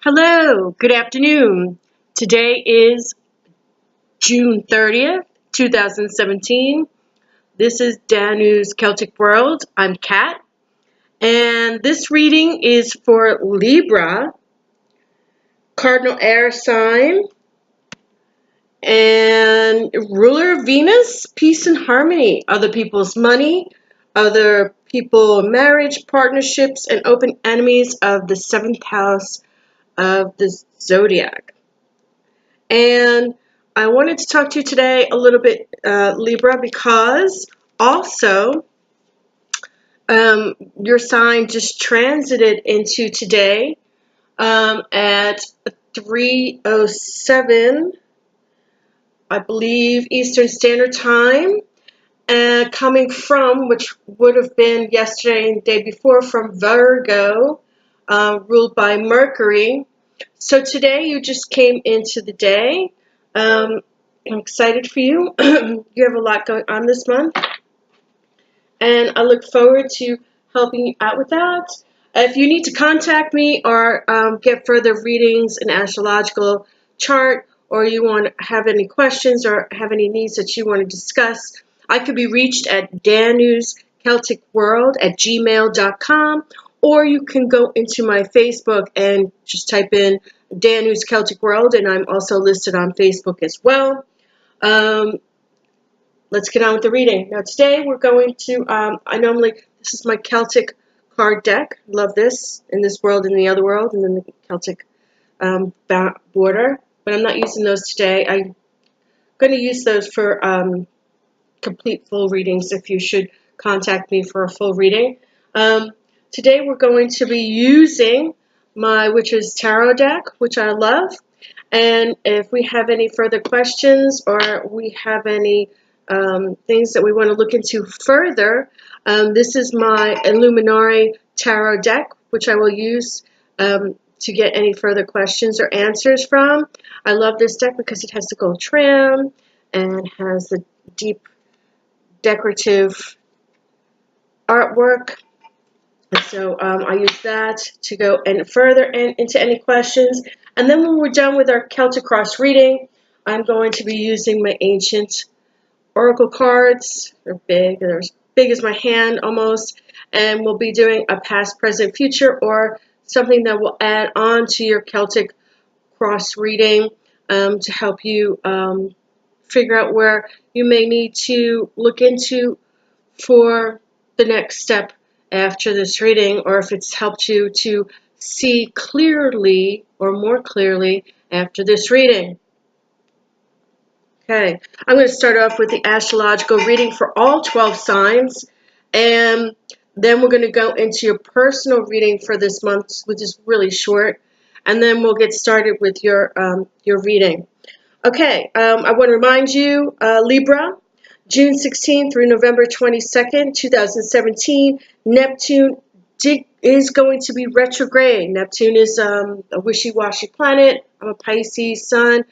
Hello, good afternoon. Today is June 30th, 2017. This is Danus Celtic World. I'm Kat, and this reading is for Libra, Cardinal Air sign, and ruler Venus, peace and harmony, other people's money, other people marriage, partnerships, and open enemies of the 7th house of the zodiac. And I wanted to talk to you today a little bit, Libra, because also your sign just transited into today at 3:07, I believe, Eastern Standard Time, coming from, which would have been yesterday and the day before, from Virgo, ruled by Mercury. So today you just came into the day. I'm excited for you. You have a lot going on this month, and I look forward to helping you out with that. If you need to contact me or get further readings, an astrological chart, or you want to have any questions or have any needs that you want to discuss, I could be reached at danuscelticworld@gmail.com, or you can go into my Facebook and just type in Danus Celtic World, and I'm also listed on Facebook as well. Let's get on with the reading. Now today we're going to, this is my Celtic card deck. Love this, in this world, in the other world, and then the Celtic border. But I'm not using those today. I'm going to use those for complete full readings if you should contact me for a full reading. Today we're going to be using my Witch's Tarot deck, which I love. And if we have any further questions or we have any things that we want to look into further, this is my Illuminati Tarot deck, which I will use to get any further questions or answers from. I love this deck because it has the gold trim and has the deep decorative artwork. And so I use that to go further into any questions. And then when we're done with our Celtic Cross reading, I'm going to be using my ancient oracle cards. They're as big as my hand almost. And we'll be doing a past, present, future, or something that will add on to your Celtic Cross reading to help you figure out where you may need to look into for the next step after this reading, or if it's helped you to see clearly or more clearly after this reading. Okay, I'm going to start off with the astrological reading for all 12 signs, and then we're going to go into your personal reading for this month, which is really short, and then we'll get started with your reading. Okay, I want to remind you, Libra, June 16th through November 22nd, 2017, Neptune is going to be retrograde. Neptune is a wishy-washy planet. I'm a Pisces sun,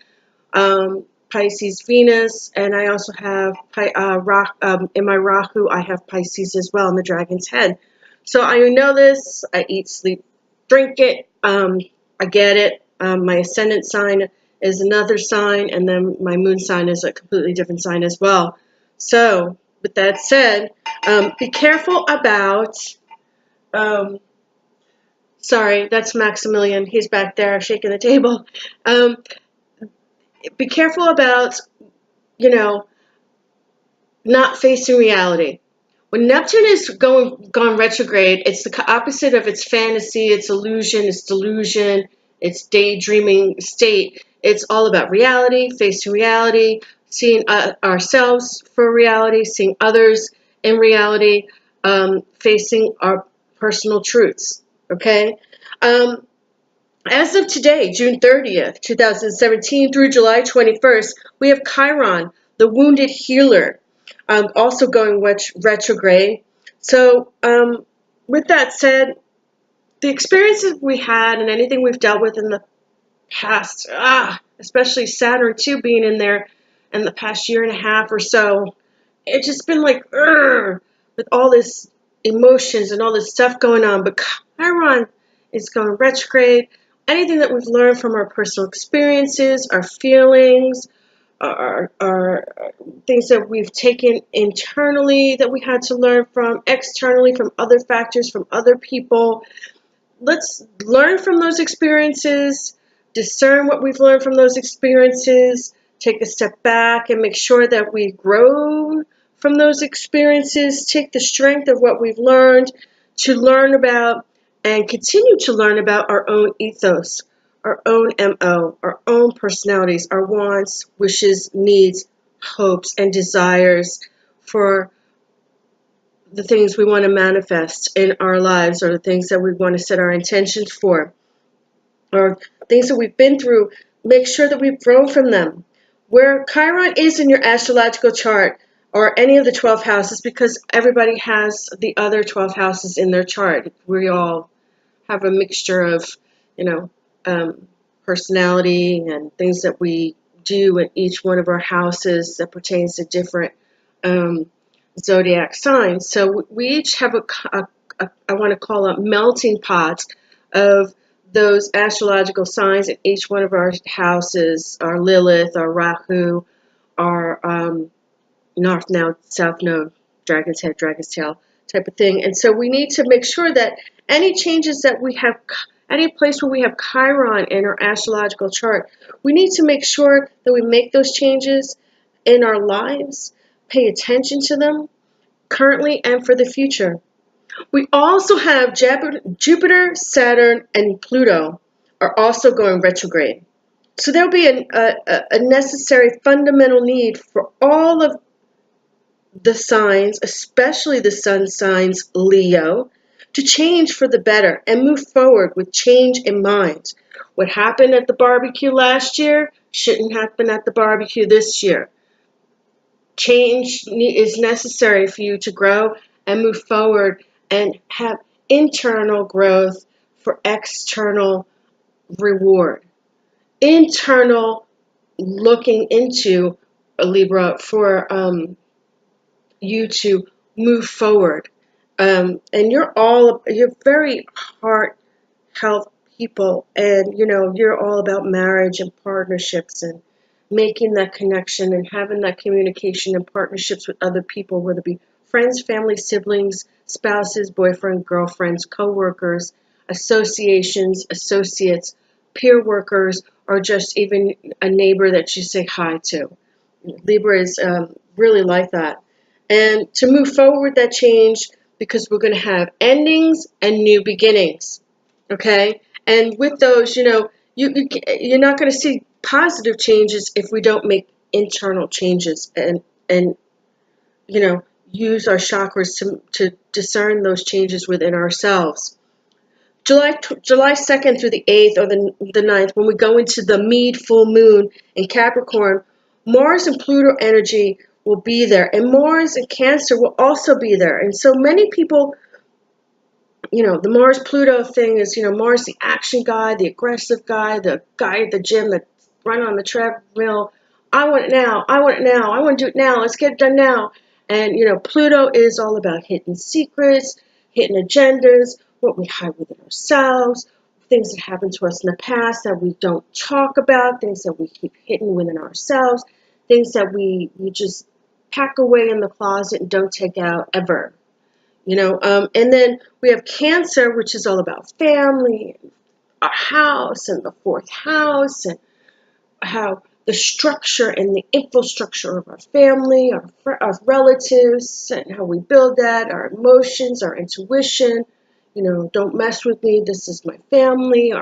Pisces Venus, and I also have in my Rahu, I have Pisces as well in the dragon's head. So I know this. I eat, sleep, drink it. I get it. My ascendant sign is another sign, and then my moon sign is a completely different sign as well. So, with that said, be careful about, sorry, that's Maximilian. He's back there shaking the table. Be careful about, not facing reality. When Neptune is gone retrograde, it's the opposite of its fantasy, its illusion, its delusion, its daydreaming state. It's all about reality, facing reality, seeing ourselves for reality, seeing others in reality, facing our personal truths, okay? As of today, June 30th, 2017 through July 21st, we have Chiron, the wounded healer, also going retrograde. So with that said, the experiences we had and anything we've dealt with in the past, especially Saturn too being in there in the past year and a half or so, it's just been like, with all this emotions and all this stuff going on. But Chiron is going retrograde. anything that we've learned from our personal experiences, our feelings, our things that we've taken internally that we had to learn from, externally from other factors, from other people. Let's learn from those experiences, discern what we've learned from those experiences, take a step back and make sure that we grow from those experiences, take the strength of what we've learned to learn about and continue to learn about our own ethos, our own MO, our own personalities, our wants, wishes, needs, hopes, and desires for the things we want to manifest in our lives, or the things that we want to set our intentions for, or things that we've been through. Make sure that we've grown from them. Where Chiron is in your astrological chart, or any of the 12 houses, because everybody has the other 12 houses in their chart. We all have a mixture of, you know, personality and things that we do in each one of our houses that pertains to different zodiac signs. So we each have I want to call it melting pot of those astrological signs in each one of our houses, our Lilith, our Rahu, our North Node, South Node, Dragon's Head, Dragon's Tail type of thing. And so we need to make sure that any changes that we have, any place where we have Chiron in our astrological chart, we need to make sure that we make those changes in our lives, pay attention to them currently and for the future. We also have Jupiter, Saturn, and Pluto are also going retrograde. So there'll be a necessary fundamental need for all of the signs, especially the sun signs Leo, to change for the better and move forward with change in mind. What happened at the barbecue last year shouldn't happen at the barbecue this year. Change is necessary for you to grow and move forward and have internal growth for external reward. Internal looking into a Libra for you to move forward. And you're very heart health people, and you're all about marriage and partnerships and making that connection and having that communication and partnerships with other people, whether it be friends, family, siblings, spouses, boyfriend, girlfriends, co-workers, associations, associates, peer workers, or just even a neighbor that you say hi to. Libre is really like that. And to move forward with that change, because we're going to have endings and new beginnings. Okay? And with those, you're not going to see positive changes if we don't make internal changes and use our chakras to discern those changes within ourselves. July 2nd through the 8th, or the 9th, when we go into the Mead full moon in Capricorn, Mars and Pluto energy will be there, and Mars and Cancer will also be there. And so many people, the Mars-Pluto thing is, Mars the action guy, the aggressive guy, the guy at the gym that run on the treadmill. I want it now. I want it now. I want to do it now. Let's get it done now. And, Pluto is all about hidden secrets, hidden agendas, what we hide within ourselves, things that happened to us in the past that we don't talk about, things that we keep hidden within ourselves, things that we just pack away in the closet and don't take out ever. And then we have Cancer, which is all about family, our house, and the fourth house, and how the structure and the infrastructure of our family, our relatives, and how we build that, our emotions, our intuition. Don't mess with me. This is my family.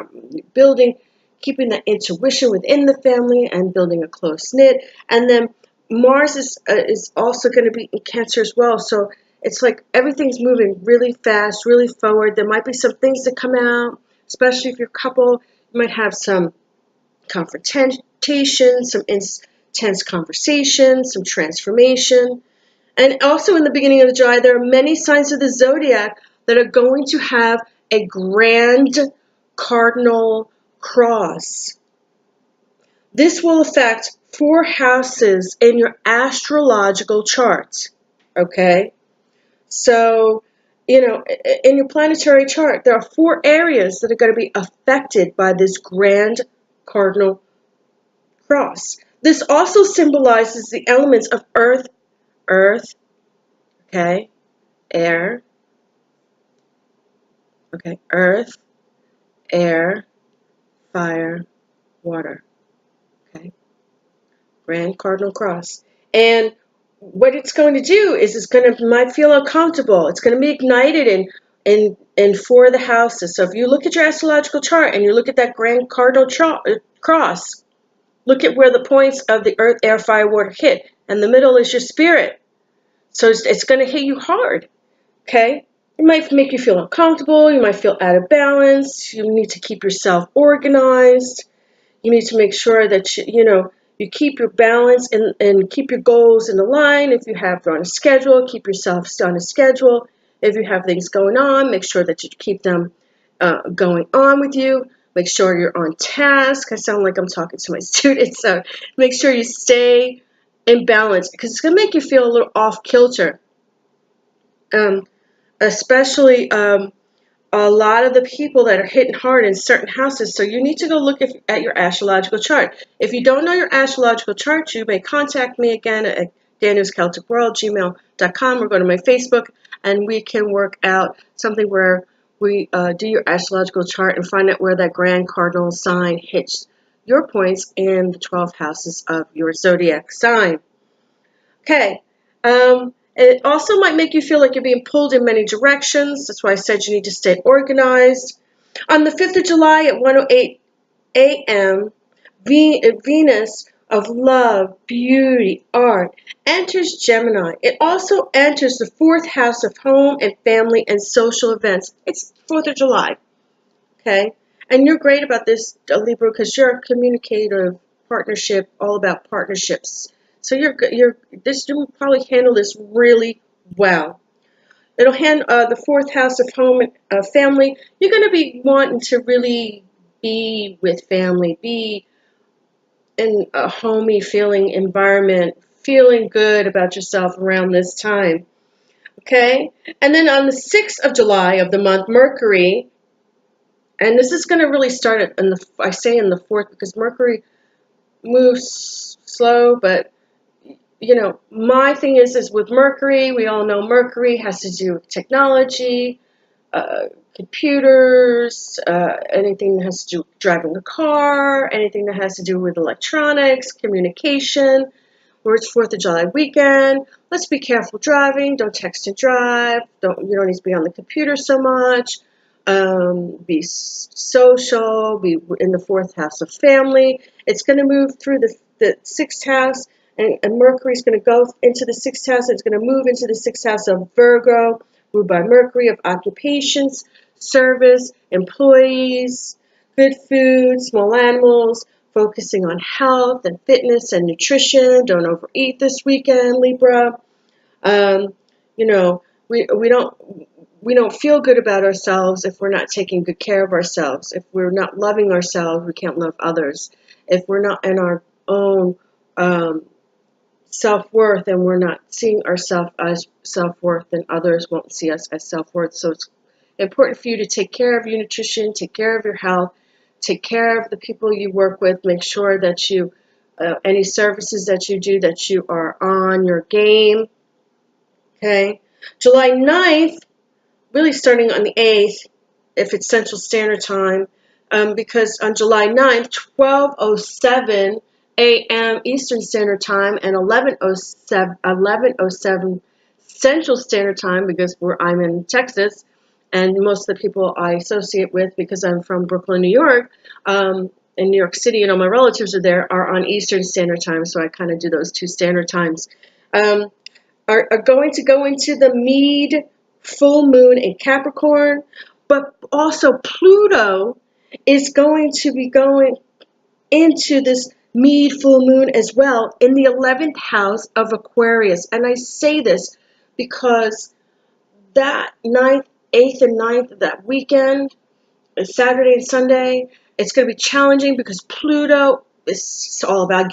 Keeping that intuition within the family and building a close knit. And then Mars is also going to be in Cancer as well. So it's like everything's moving really fast, really forward. There might be some things that come out, especially if you're a couple. You might have some confrontation, some intense conversation, some transformation. And also in the beginning of July, there are many signs of the zodiac that are going to have a grand cardinal cross. This will affect 4 houses in your astrological chart. Okay? So, in your planetary chart, there are 4 areas that are going to be affected by this grand cardinal cross. This also symbolizes the elements of earth, okay, air, okay, earth, air, fire, water, okay, grand cardinal cross. And what it's going to do is might feel uncomfortable. It's going to be ignited in 4 of the houses. So if you look at your astrological chart and you look at that grand cardinal cross, look at where the points of the earth, air, fire, water hit. And the middle is your spirit. So it's going to hit you hard, okay? It might make you feel uncomfortable. You might feel out of balance. You need to keep yourself organized. You need to make sure that you keep your balance and keep your goals in the line. If you have on a schedule, keep yourself on a schedule. If you have things going on, make sure that you keep them going on with you. Make sure you're on task. I sound like I'm talking to my students, so make sure you stay in balance because it's going to make you feel a little off kilter. Especially a lot of the people that are hitting hard in certain houses. So you need to go look at your astrological chart. If you don't know your astrological chart, you may contact me again at danuscelticworld@gmail.com or go to my Facebook and we can work out something where we do your astrological chart and find out where that grand cardinal sign hits your points in the 12 houses of your zodiac sign. Okay. It also might make you feel like you're being pulled in many directions. That's why I said you need to stay organized. On the 5th of July at 1:08 a.m., Venus of love, beauty, art enters Gemini. It also enters the 4th house of home and family and social events. It's 4th of July, okay? And you're great about this, Libra, because you're a communicative partnership, all about partnerships. So you'll probably handle this really well. It'll handle the 4th house of home and family. You're going to be wanting to really be with family, be in a homey feeling environment, feeling good about yourself around this time. Okay? And then on the 6th of July of the month, Mercury, and this is going to really start in the 4th because Mercury moves slow, but my thing is with Mercury, we all know Mercury has to do with technology, computers, anything that has to do with driving a car, anything that has to do with electronics, communication, where it's 4th of July weekend. Let's be careful driving. Don't text and drive. You don't need to be on the computer so much. Be social, be in the 4th house of family. It's going to move through the 6th house. And Mercury's going to go into the 6th house. It's going to move into the 6th house of Virgo, ruled by Mercury, of occupations, service, employees, good food, small animals, focusing on health and fitness and nutrition. Don't overeat this weekend, Libra. We don't feel good about ourselves if we're not taking good care of ourselves. If we're not loving ourselves, we can't love others. If we're not in our own self-worth and we're not seeing ourselves as self-worth, then others won't see us as self-worth. So it's important for you to take care of your nutrition, take care of your health, take care of the people you work with, make sure that you, any services that you do, that you are on your game. Okay. July 9th, really starting on the 8th, if it's Central Standard Time, because on July 9th, 12:07 a.m. Eastern Standard Time and 11:07 Central Standard Time, because I'm in Texas, and most of the people I associate with, because I'm from Brooklyn, New York, in New York City, and all my relatives are there, are on Eastern Standard Time, so I kind of do those 2 standard times. Are going to go into the Mead full moon in Capricorn, but also Pluto is going to be going into this Mead full moon as well in the 11th house of Aquarius. And I say this because that 9th, 8th, and 9th of that weekend, Saturday and Sunday, it's going to be challenging because Pluto is all about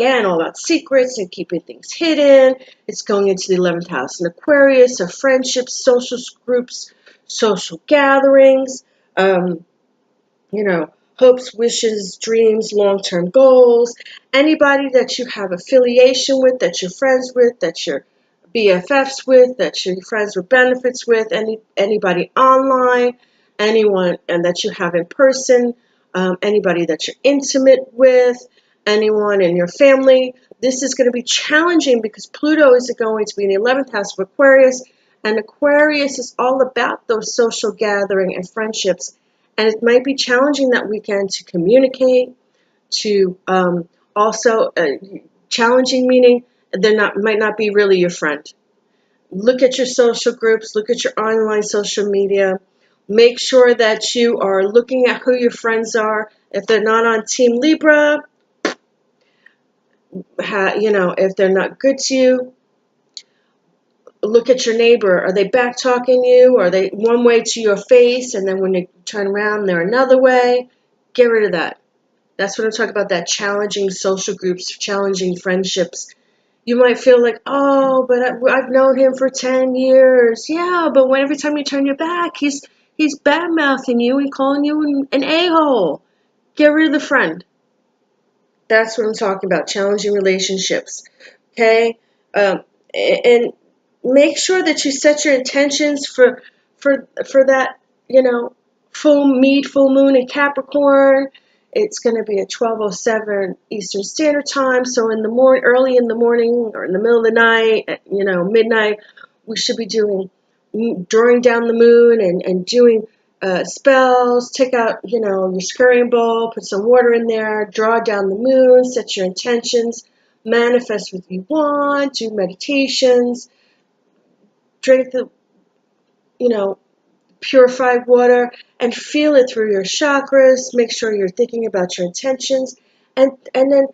secrets and keeping things hidden. It's going into the 11th house in Aquarius, so friendships, social groups, social gatherings, hopes, wishes, dreams, long-term goals, anybody that you have affiliation with, that you're friends with, that you're BFFs with, that you're friends with benefits with, anybody online, anyone and that you have in person, anybody that you're intimate with, anyone in your family. This is going to be challenging because Pluto is going to be in the 11th house of Aquarius, and Aquarius is all about those social gathering and friendships. And it might be challenging that weekend to communicate, to also challenging meaning might not be really your friend. Look at your social groups, look at your online social media. Make sure that you are looking at who your friends are. If they're not on Team Libra, if they're not good to you, look at your neighbor. Are they back talking you? Are they one way to your face, and then when they turn around, they're another way? Get rid of that. That's what I'm talking about, that challenging social groups, challenging friendships. You might feel like, oh, but I've known him for 10 years. Yeah, but every time you turn your back, he's bad-mouthing you and calling you an a-hole. Get rid of the friend. That's what I'm talking about, challenging relationships. Okay? And make sure that you set your intentions for that, full moon in Capricorn. It's going to be at 12:07 Eastern Standard Time. So in the early in the morning or in the middle of the night, at, midnight, we should be drawing down the moon and doing spells. Take out, your scurrying bowl, put some water in there, draw down the moon, set your intentions, manifest what you want, do meditations, drink the, purified water, and feel it through your chakras. Make sure you're thinking about your intentions, and then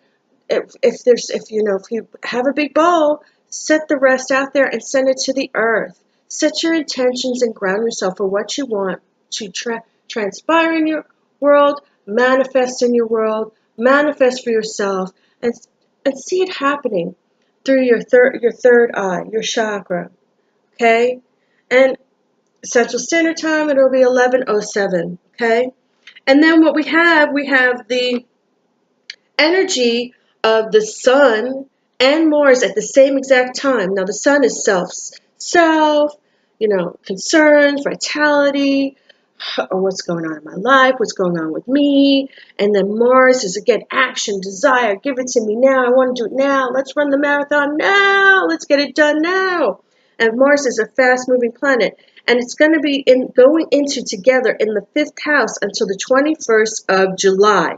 if you have a big bowl, set the rest out there and send it to the earth. Set your intentions and ground yourself for what you want to transpire in your world, manifest in your world, manifest for yourself, and see it happening through your third eye, your chakra. Okay, and Central Standard Time, it'll be 11:07. Okay, and then what we have the energy of the Sun and Mars at the same exact time. Now the Sun is self, concerns, vitality, what's going on in my life, what's going on with me. And then Mars is, again, action, desire, give it to me now, I want to do it now, let's run the marathon now, let's get it done now. And Mars is a fast-moving planet, and it's going to be going into together in the 5th house until the 21st of July.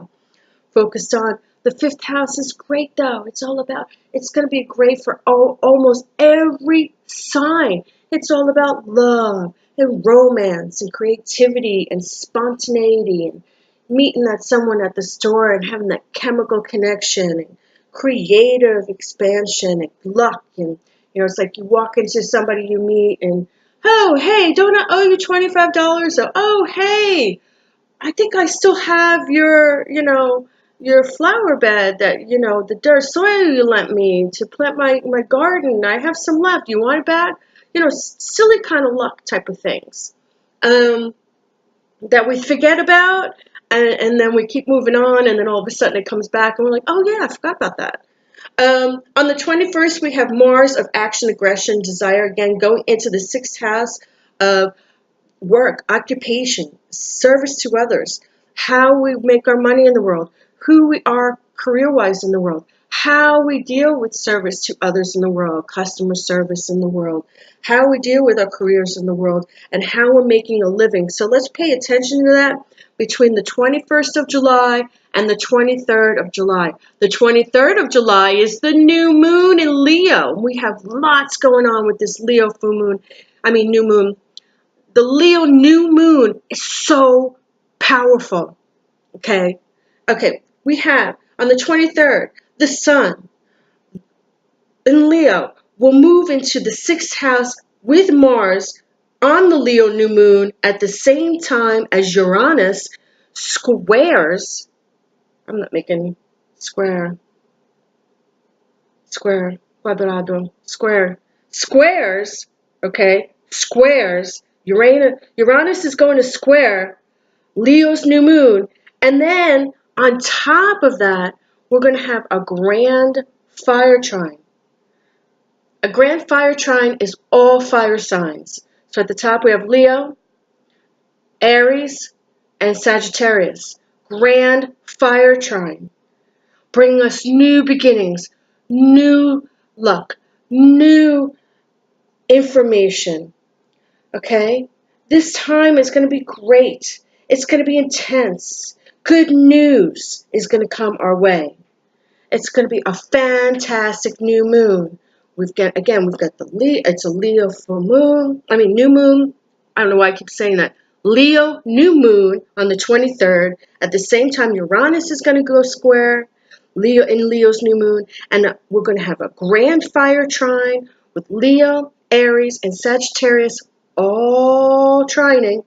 Focused on the 5th house is great, though. It's going to be great for almost every sign. It's all about love and romance and creativity and spontaneity and meeting that someone at the store and having that chemical connection and creative expansion and luck. And, it's like you walk into somebody you meet and, oh, hey, don't I owe you $25? Or, oh, hey, I think I still have your flower bed that, the dirt soil you lent me to plant my garden. I have some left. You want it back? Silly kind of luck type of things that we forget about, and then we keep moving on, and then all of a sudden it comes back, and we're like, oh, yeah, I forgot about that. On the 21st, we have Mars of action, aggression, desire, again, going into the 6th house of work, occupation, service to others, how we make our money in the world, who we are career-wise in the world, how we deal with service to others in the world, customer service in the world, how we deal with our careers in the world, and how we're making a living. So let's pay attention to that between the 21st of July and the 23rd of July. The 23rd of July is the new moon in Leo. We have lots going on with this Leo new moon. The Leo new moon is so powerful. Okay, we have on the 23rd, the Sun in Leo will move into the 6th house with Mars on the Leo new moon at the same time as Uranus squares. I'm not making squares Uranus is going to square Leo's new moon. And then on top of that, we're going to have a grand fire trine. A grand fire trine is all fire signs. So at the top we have Leo, Aries, and Sagittarius. Grand fire trine. Bringing us new beginnings, new luck, new information. Okay? This time is going to be great. It's going to be intense. Good news is going to come our way. It's going to be a fantastic new moon. We've got it's a Leo full moon. New moon. I don't know why I keep saying that. Leo new moon on the 23rd. At the same time, Uranus is going to go square Leo in Leo's new moon, and we're going to have a grand fire trine with Leo, Aries, and Sagittarius all trining.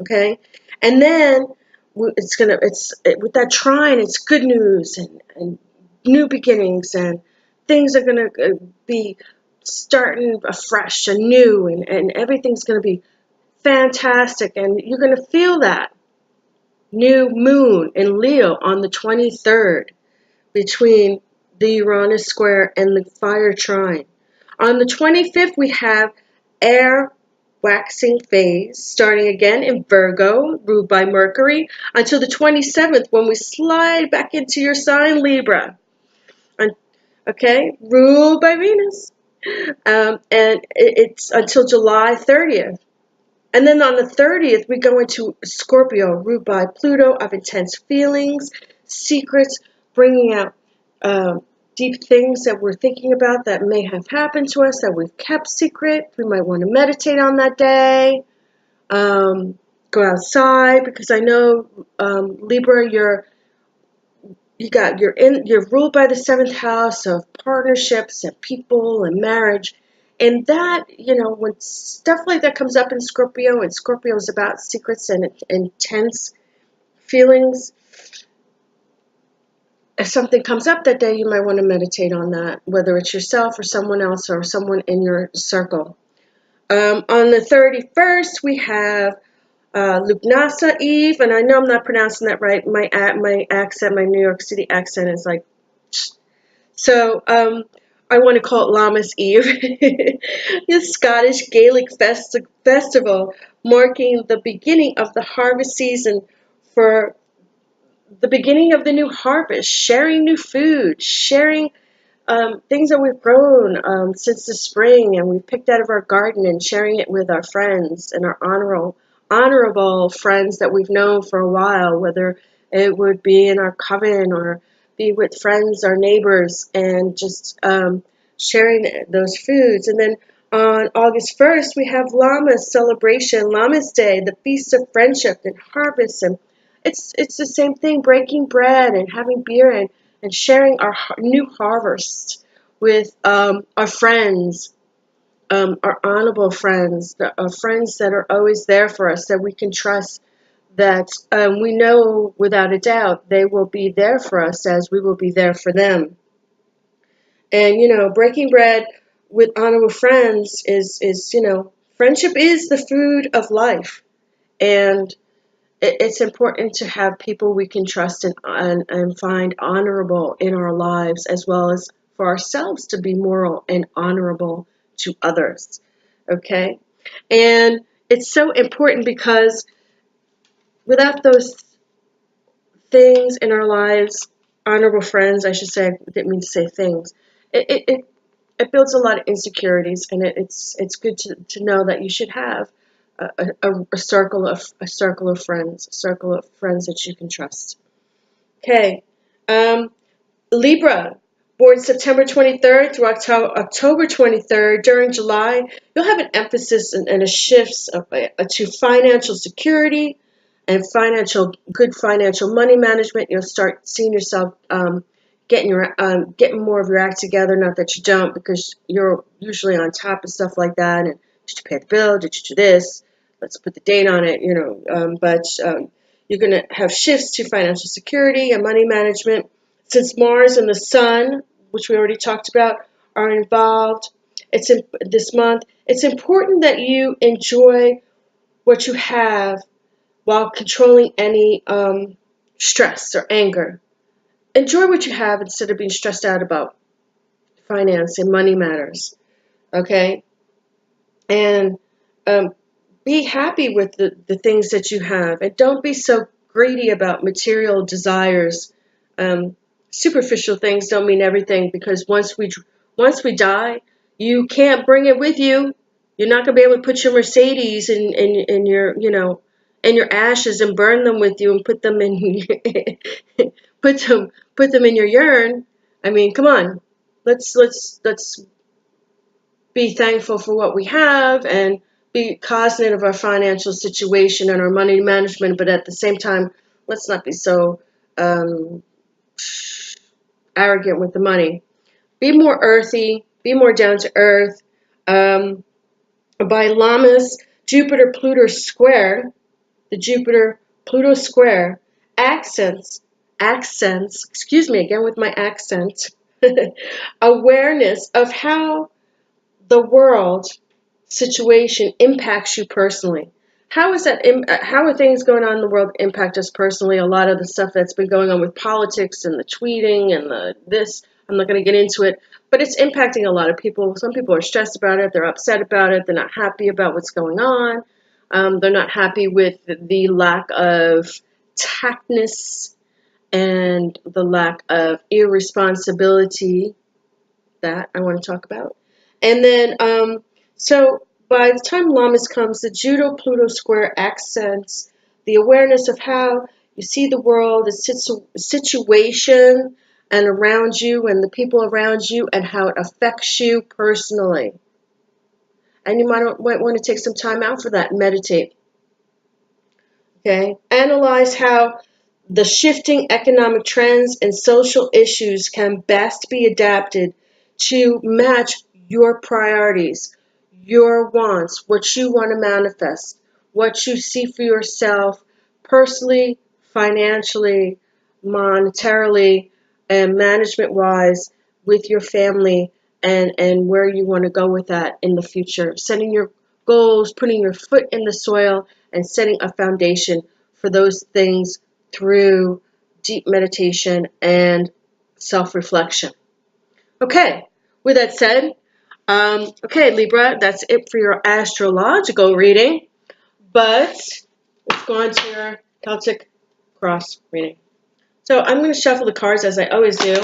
Okay, and then with that trine, it's good news and new beginnings, and things are going to be starting afresh and new, and everything's going to be fantastic, and you're going to feel that new moon in Leo on the 23rd between the Uranus square and the fire trine. On the 25th, we have air waxing phase, starting again in Virgo, ruled by Mercury, until the 27th, when we slide back into your sign, Libra. Okay, ruled by Venus. And it's until July 30th. And then on the 30th, we go into Scorpio, ruled by Pluto, of intense feelings, secrets, bringing out deep things that we're thinking about that may have happened to us that we've kept secret. We might want to meditate on that day. Go outside, because I know Libra, you're ruled by the 7th house of partnerships and people and marriage. And that, when stuff like that comes up in Scorpio, and Scorpio is about secrets and intense feelings, if something comes up that day, you might want to meditate on that, whether it's yourself or someone else or someone in your circle. On the 31st, we have Lugnasa Eve, and I know I'm not pronouncing that right. My accent, my New York City accent is like, so I want to call it Lammas Eve, the Scottish Gaelic festival marking the beginning of the harvest season for the beginning of the new harvest, sharing new food, sharing things that we've grown since the spring and we've picked out of our garden, and sharing it with our friends and our honorable friends that we've known for a while, whether it would be in our coven or be with friends or neighbors, and just sharing those foods. And then on August 1st, we have Lammas celebration, Lammas Day, the Feast of Friendship and Harvest. And it's the same thing, breaking bread and having beer and sharing our new harvest with our friends, our honorable friends, our friends that are always there for us, that we can trust, that we know without a doubt they will be there for us as we will be there for them. And, breaking bread with honorable friends is friendship is the food of life. And it's important to have people we can trust and find honorable in our lives, as well as for ourselves to be moral and honorable to others. Okay? And it's so important, because without those things in our lives, honorable friends, I should say, I didn't mean to say things, it builds a lot of insecurities, and it's good to know that you should have a circle of friends, that you can trust. Okay, Libra, born September 23rd through October 23rd. During July, you'll have an emphasis and a shift to financial security and good financial money management. You'll start seeing yourself getting more of your act together. Not that you don't, because you're usually on top of stuff like that. And did you pay the bill? Did you do this? Let's put the date on it, but you're going to have shifts to financial security and money management. Since Mars and the Sun, which we already talked about, are involved this month, It's important that you enjoy what you have while controlling any stress or anger. Enjoy what you have instead of being stressed out about finance and money matters. Okay? And be happy with the things that you have. And don't be so greedy about material desires. Superficial things don't mean everything, because once we die, you can't bring it with you. You're not going to be able to put your Mercedes in your, in your ashes and burn them with you and put them in put them in your urn. I mean, come on. Let's be thankful for what we have and be cognizant of our financial situation and our money management, but at the same time, let's not be so arrogant with the money. Be more earthy, be more down to earth. By Lammas Jupiter-Pluto square, the Jupiter-Pluto square accents, excuse me again with my accent, awareness of how the world situation impacts you personally. How are things going on in the world impact us personally? A lot of the stuff that's been going on with politics and the tweeting and I'm not going to get into it, but it's impacting a lot of people. Some people are stressed about it. They're upset about it. They're not happy about what's going on. They're not happy with the lack of tactness and the lack of irresponsibility that I want to talk about. And then, so by the time Lammas comes, the Judo-Pluto square accents the awareness of how you see the world, the situation, and around you, and the people around you, and how it affects you personally. And you might want to take some time out for that and meditate. Okay? Analyze how the shifting economic trends and social issues can best be adapted to match your priorities, your wants, what you want to manifest, what you see for yourself personally, financially, monetarily, and management-wise with your family, and where you want to go with that in the future. Setting your goals, putting your foot in the soil, and setting a foundation for those things through deep meditation and self-reflection. Okay, with that said, okay, Libra, that's it for your astrological reading, but let's go on to your Celtic cross reading. So I'm going to shuffle the cards as I always do,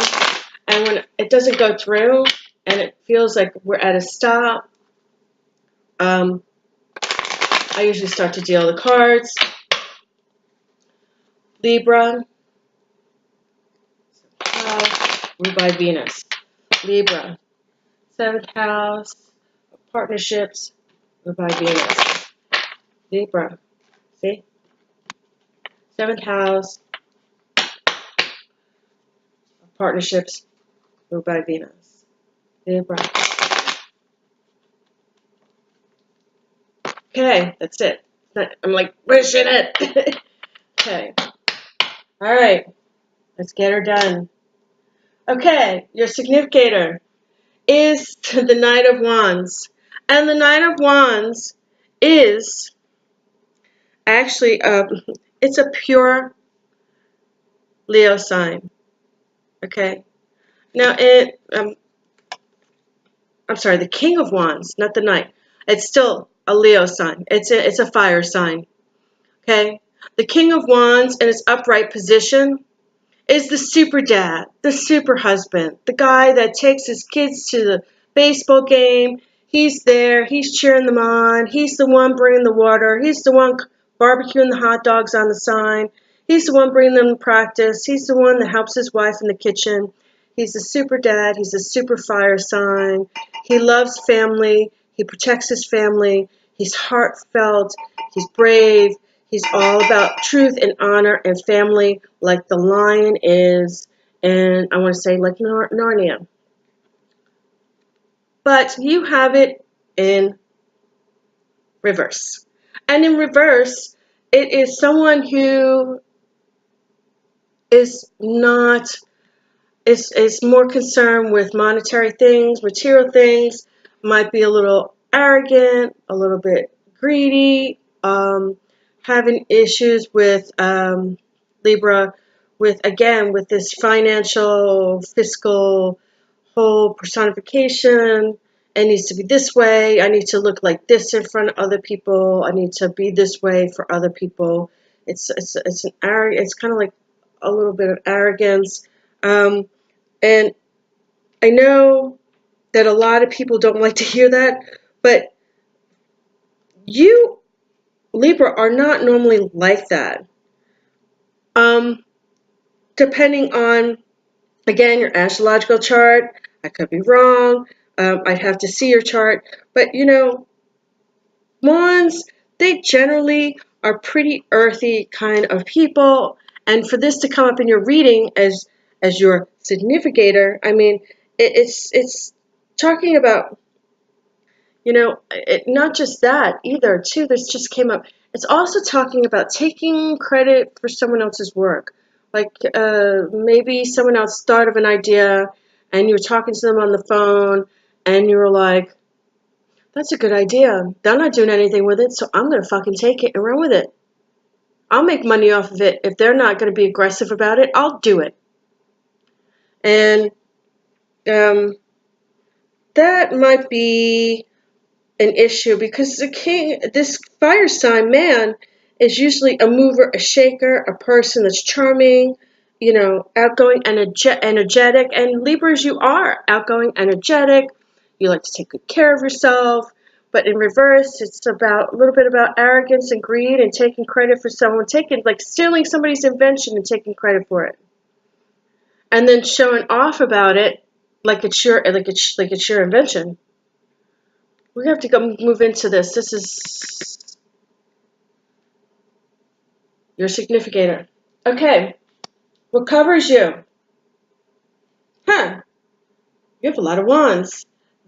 and when it doesn't go through and it feels like we're at a stop, I usually start to deal the cards. Libra, ruled by Venus. Libra, 7th house, partnerships, ruled by Venus. Libra, see? 7th house, partnerships, ruled by Venus. Libra. Okay, that's it. I'm like pushing it. Okay. All right. Let's get her done. Okay, your significator is the Knight of Wands. And the Knight of Wands is actually, it's a pure Leo sign. Okay. Now, I'm sorry, the King of Wands, not the Knight. It's still a Leo sign. It's a fire sign. Okay. The King of Wands in its upright position is the super dad, the super husband, the guy that takes his kids to the baseball game. He's there. He's cheering them on. He's the one bringing the water. He's the one barbecuing the hot dogs on the sign. He's the one bringing them to practice. He's the one that helps his wife in the kitchen. He's the super dad. He's a super fire sign. He loves family. He protects his family. He's heartfelt. He's brave. He's all about truth and honor and family, like the lion is, and I want to say like Narnia. But you have it in reverse. And in reverse, it is someone who is not, is more concerned with monetary things, material things, might be a little arrogant, a little bit greedy, having issues with Libra, with this financial, fiscal whole personification. It needs to be this way. I need to look like this in front of other people. I need to be this way for other people. It's kind of like a little bit of arrogance, and I know that a lot of people don't like to hear that, but you, Libra, are not normally like that. Depending on, again, your astrological chart, I could be wrong. I'd have to see your chart. But, Wands, they generally are pretty earthy kind of people. And for this to come up in your reading as your significator, I mean, it's talking about, not just that either, too. This just came up. It's also talking about taking credit for someone else's work. Like maybe someone else thought of an idea and you were talking to them on the phone and you were like, that's a good idea. They're not doing anything with it, so I'm going to fucking take it and run with it. I'll make money off of it. If they're not going to be aggressive about it, I'll do it. And that might be an issue because this fire sign man, is usually a mover, a shaker, a person that's charming, outgoing, energetic. And Libras, you are outgoing, energetic. You like to take good care of yourself. But in reverse, it's a little bit about arrogance and greed and taking credit for someone, stealing somebody's invention and taking credit for it, and then showing off about it like it's your invention. We have to go move into this. This is your significator. Okay. What covers you? Huh. You have a lot of wands.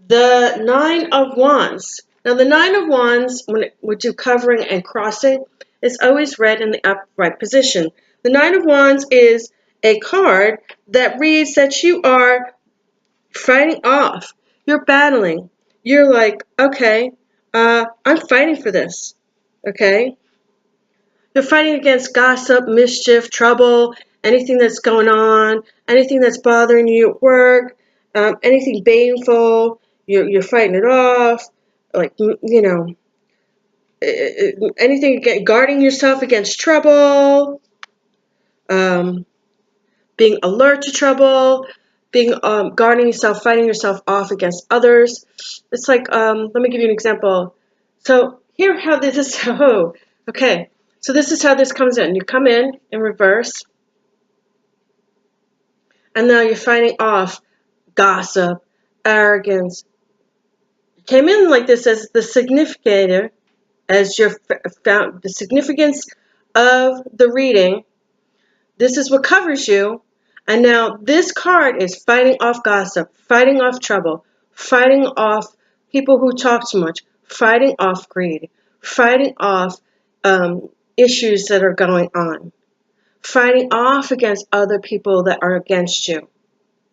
The Nine of Wands. Now, the Nine of Wands, when we do covering and crossing, is always read in the upright position. The Nine of Wands is a card that reads that you are fighting off. You're battling. You're like, okay, I'm fighting for this. Okay? You're fighting against gossip, mischief, trouble, anything that's going on, anything that's bothering you at work, anything baneful. You're fighting it off, like, anything, guarding yourself against trouble, being alert to trouble, being guarding yourself, fighting yourself off against others. It's like, let me give you an example. So here, how this is. Oh, okay. So this is how this comes in. You come in reverse, and now you're fighting off gossip, arrogance. You came in like this as the significator, as your found the significance of the reading. This is what covers you. And now this card is fighting off gossip, fighting off trouble, fighting off people who talk too much, fighting off greed, fighting off issues that are going on, fighting off against other people that are against you.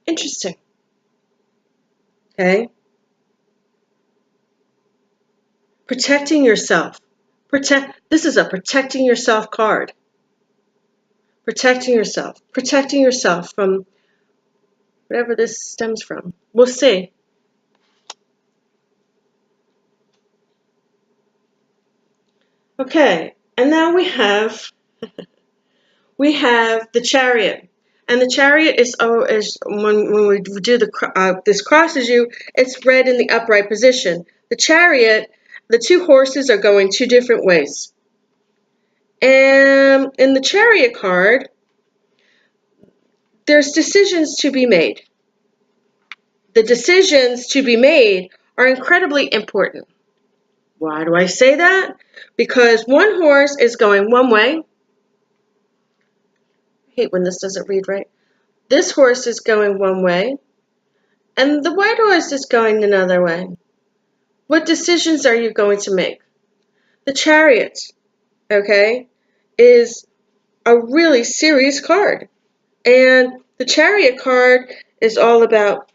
Interesting. Okay? Protecting yourself. This is a protecting yourself card. Protecting yourself from whatever this stems from. We'll see. Okay, and now we have the Chariot, and the Chariot is when we do this crosses you, it's read in the upright position. The Chariot, the two horses are going two different ways, and in the Chariot card, there's decisions to be made. The decisions to be made are incredibly important. Why do I say that? Because one horse is going one way. I hate when this doesn't read right. This horse is going one way, and the white horse is going another way. What decisions are you going to make? The Chariot, okay, is a really serious card. And the Chariot card is all about,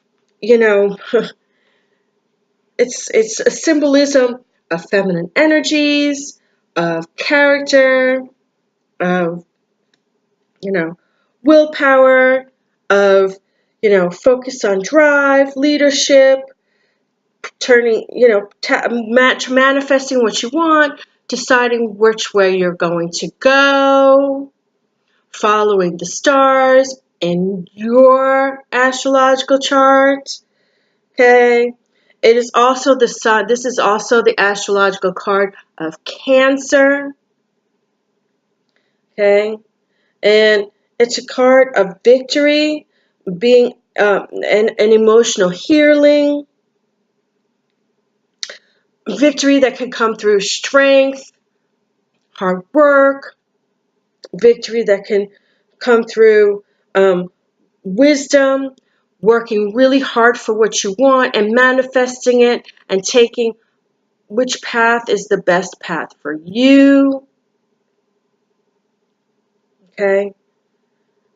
it's a symbolism of feminine energies, of character, of, willpower, of, focus on drive, leadership, turning, manifesting what you want, deciding which way you're going to go, following the stars in your astrological chart. Okay. It is also the sun. This is also the astrological card of Cancer. Okay. And it's a card of victory, being an emotional healing, victory that can come through strength, hard work, victory that can come through wisdom, working really hard for what you want and manifesting it and taking which path is the best path for you. Okay?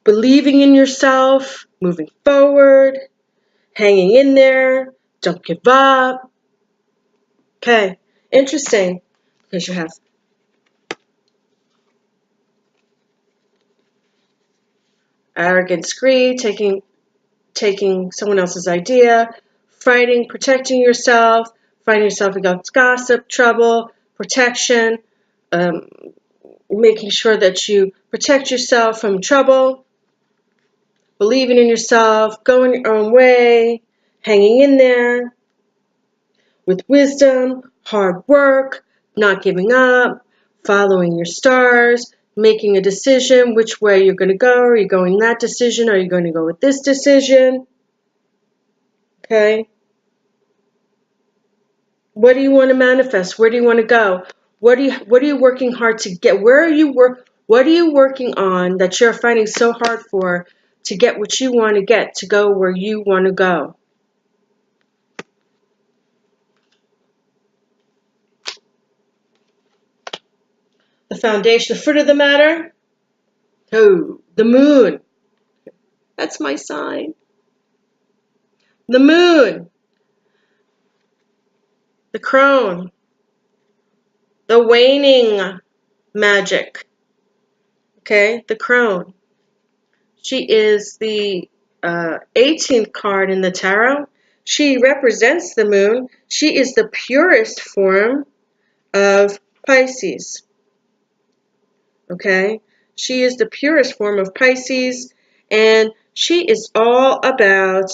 Believing in yourself, moving forward, hanging in there, don't give up. Okay, interesting, because you have arrogance, greed, taking someone else's idea, fighting, protecting yourself, fighting yourself against gossip, trouble, protection, making sure that you protect yourself from trouble, believing in yourself, going your own way, hanging in there with wisdom, hard work, not giving up, following your stars, making a decision which way you're going to go. Are you going that decision? Are you going to go with this decision? Okay. What do you want to manifest? Where do you want to go? What are you working hard to get? What are you working on that you're fighting so hard for to get what you want to get, to go where you want to go? The foundation, the fruit of the matter. Oh, the moon. That's my sign. The moon. The crone. The waning magic. Okay, the crone. She is the 18th card in the tarot. She represents the moon. She is the purest form of Pisces. Okay? She is the purest form of Pisces, and she is all about,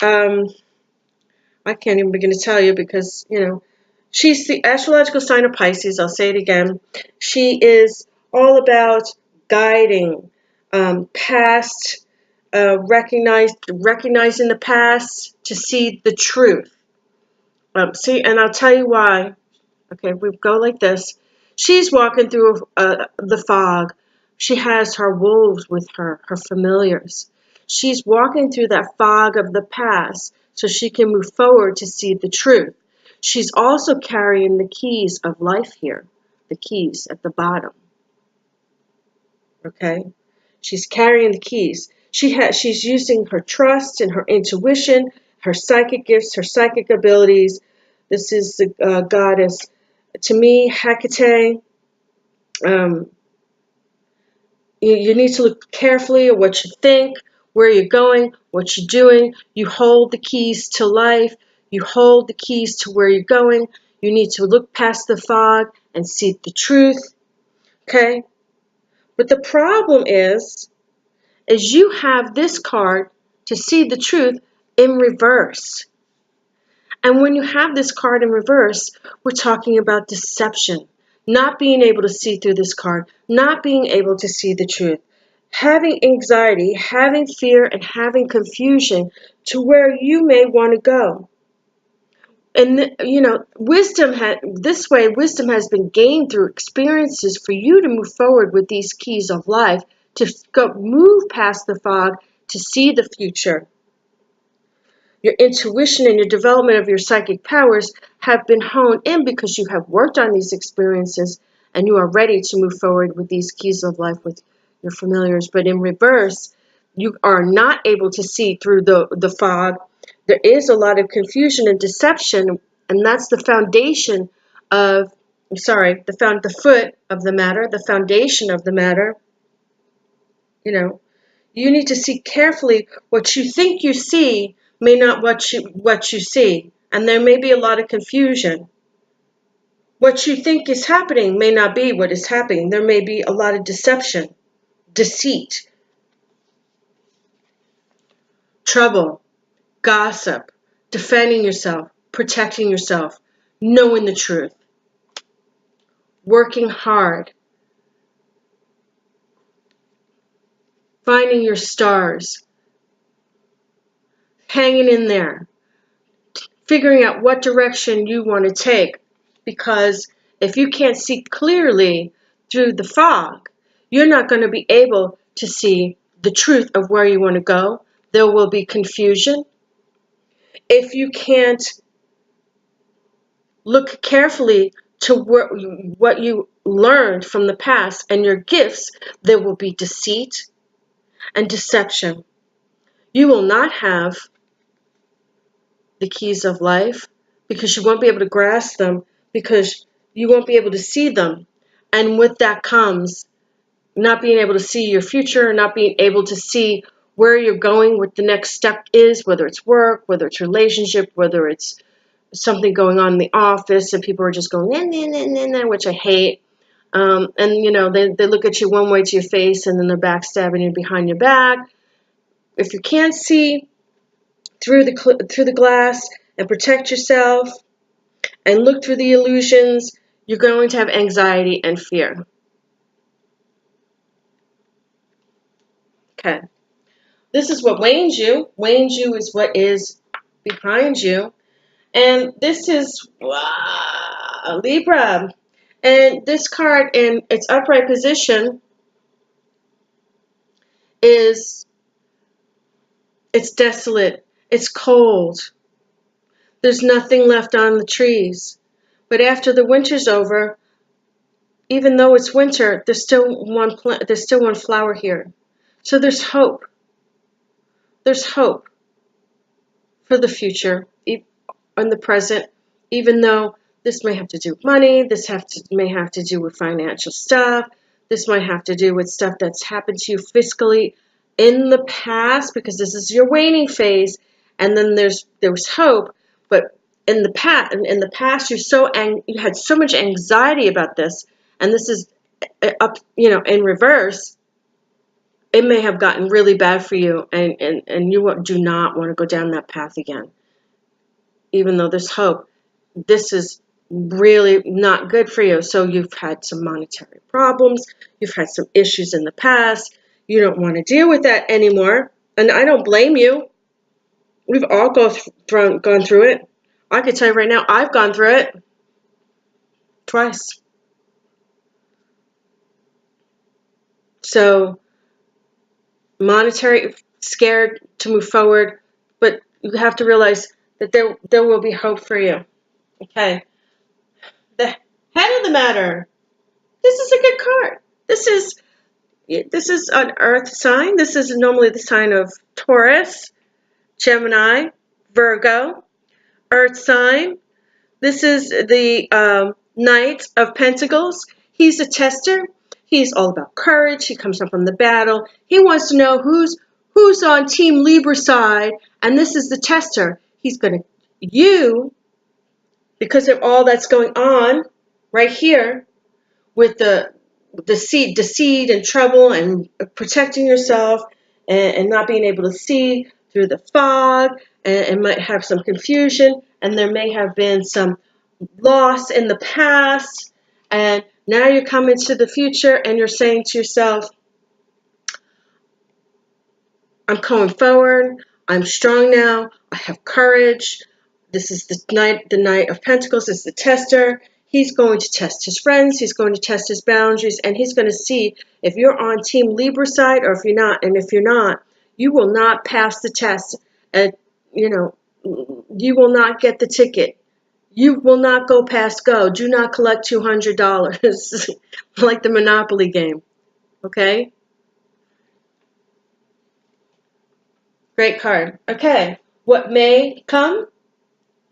I can't even begin to tell you because, she's the astrological sign of Pisces. I'll say it again. She is all about guiding, past, recognizing the past to see the truth. And I'll tell you why. Okay, we go like this. She's walking through the fog. She has her wolves with her familiars. She's walking through that fog of the past so she can move forward to see the truth. She's also carrying the keys of life here, the keys at the bottom. Okay? She's carrying the keys. She's using her trust and her intuition, her psychic gifts, her psychic abilities. This is the goddess, to me, Hecate. You need to look carefully at what you think, where you're going, what you're doing. You hold the keys to life. You hold the keys to where you're going. You need to look past the fog and see the truth. Okay? But the problem is you have this card to see the truth in reverse. And when you have this card in reverse, we're talking about deception, not being able to see through this card, not being able to see the truth, having anxiety, having fear, and having confusion to where you may want to go. And, wisdom has been gained through experiences for you to move forward with these keys of life, to move past the fog, to see the future. Your intuition and your development of your psychic powers have been honed in because you have worked on these experiences and you are ready to move forward with these keys of life with your familiars. But in reverse, you are not able to see through the fog. There is a lot of confusion and deception, and that's the foundation of, the foot of the matter, the foundation of the matter. You know, you need to see carefully. What you think you see may not what you see, and there may be a lot of confusion. What you think is happening may not be what is happening. There may be a lot of deception, deceit, trouble, gossip, defending yourself, protecting yourself, knowing the truth, working hard, finding your stars, hanging in there, figuring out what direction you want to take. Because if you can't see clearly through the fog, you're not going to be able to see the truth of where you want to go. There will be confusion. If you can't look carefully to what you learned from the past and your gifts, there will be deceit and deception. You will not have the keys of life because you won't be able to grasp them, because you won't be able to see them. And with that comes not being able to see your future, not being able to see where you're going, what the next step is, whether it's work, whether it's relationship, whether it's something going on in the office and people are just going, nah, nah, nah, nah, nah, which I hate. And, you know, they look at you one way to your face and then they're backstabbing you behind your back. If you can't see through the glass and protect yourself and look through the illusions, you're going to have anxiety and fear. Okay. This is what wanes you. Wanes you is what is behind you. And this is Libra. And this card in its upright position it's desolate. It's cold. There's nothing left on the trees. But after the winter's over, even though it's winter, there's still one flower here. So there's hope. There's hope for the future and the present, even though this may have to do with money, may have to do with financial stuff, this might have to do with stuff that's happened to you fiscally in the past, because this is your waning phase, and then there's hope. But in the past, you had so much anxiety about this, and this is up, in reverse. It may have gotten really bad for you, and you do not want to go down that path again. Even though there's hope, this is really not good for you. So you've had some monetary problems, you've had some issues in the past, you don't want to deal with that anymore, and I don't blame you. We've all gone through it. I can tell you right now, I've gone through it twice. So monetary, scared to move forward, but you have to realize that there will be hope for you. Okay. The head of the matter. This is a good card. This is an earth sign. This is normally the sign of Taurus, Gemini, Virgo, earth sign. This is the Knight of Pentacles. He's a tester. He's all about courage. He comes up from the battle. He wants to know who's on Team Libre side, and this is the tester. He's going to, because of all that's going on right here with the deceit and trouble and protecting yourself and not being able to see through the fog, and might have some confusion, and there may have been some loss in the past, and now you're coming to the future and you're saying to yourself, I'm going forward, I'm strong now, I have courage. This is the Knight of Pentacles, this is the tester. He's going to test his friends, he's going to test his boundaries, and he's going to see if you're on Team Libre side or if you're not. And if you're not, you will not pass the test. And, you will not get the ticket. You will not go past go. Do not collect $200 like the Monopoly game. Okay? Great card. Okay. what may come?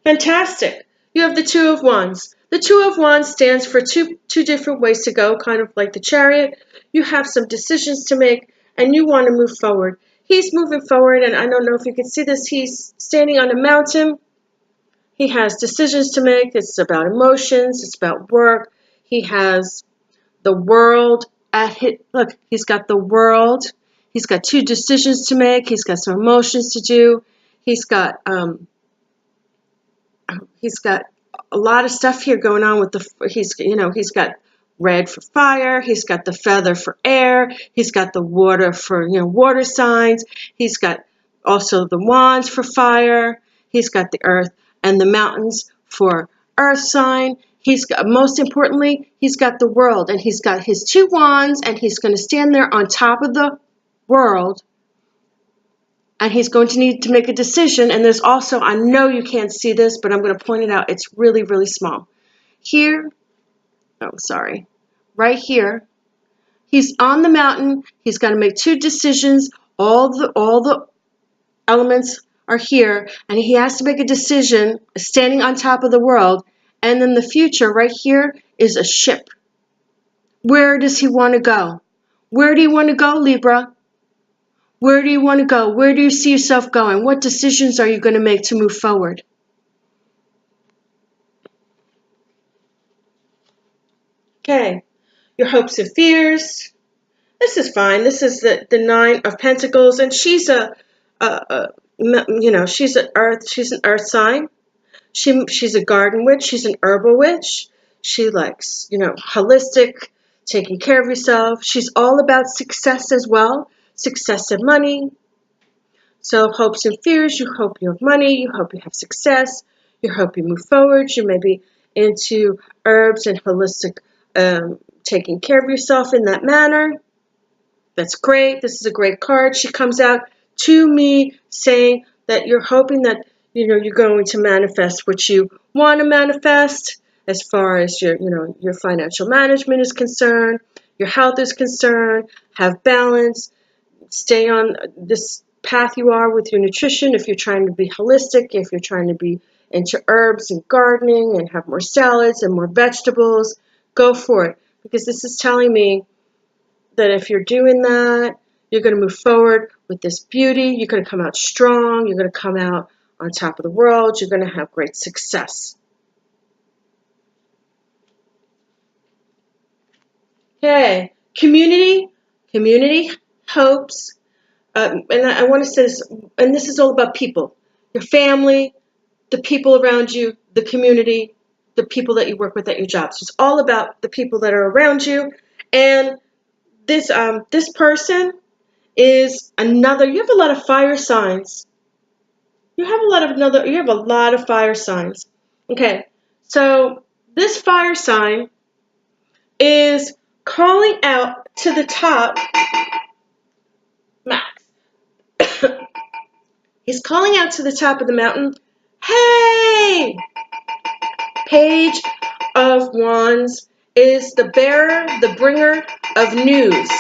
Fantastic. You have the Two of Wands. The Two of Wands stands for two different ways to go, kind of like the Chariot. You have some decisions to make, and you want to move forward. He's moving forward, and I don't know if you can see this. He's standing on a mountain. He has decisions to make. It's about emotions. It's about work. He has the world at his, look, he's got the world. He's got two decisions to make. He's got some emotions to do. He's got a lot of stuff here going on with he's got red for fire. He's got the feather for air. He's got the water for, water signs. He's got also the wands for fire. He's got the earth and the mountains for earth sign. He's got, most importantly, he's got the world, and he's got his two wands, and he's going to stand there on top of the world, and he's going to need to make a decision. And there's also, I know you can't see this, but I'm going to point it out. It's really, really small. Here, right here, he's on the mountain. He's got to make two decisions. All the elements are here, and he has to make a decision standing on top of the world. And then the future right here is a ship. Where does he want to go? Where do you want to go, Libra? Where do you want to go? Where do you see yourself going? What decisions are you going to make to move forward? Okay, your hopes and fears. This is fine. This is the Nine of Pentacles, and she's she's an earth sign. She's a garden witch. She's an herbal witch. She likes, holistic, taking care of yourself. She's all about success as well. Success and money. So hopes and fears. You hope you have money. You hope you have success. You hope you move forward. You may be into herbs and holistic, taking care of yourself in that manner. That's great. This is a great card. She comes out to me saying that you're hoping that you're going to manifest what you want to manifest as far as your financial management is concerned, your health is concerned, have balance, stay on this path you are with your nutrition. If you're trying to be holistic, if you're trying to be into herbs and gardening and have more salads and more vegetables, go for it. Because this is telling me that if you're doing that, you're going to move forward with this beauty. You're going to come out strong. You're going to come out on top of the world. You're going to have great success. Okay, community hopes. And I want to say this, and this is all about people. Your family, the people around you, the community, the people that you work with at your jobs. It's all about the people that are around you. And this person is another. You have a lot of fire signs. You have a lot of fire signs. Okay, so this fire sign is calling out to the top. Max. He's calling out to the top of the mountain. Hey! Page of Wands is the bearer, the bringer of news.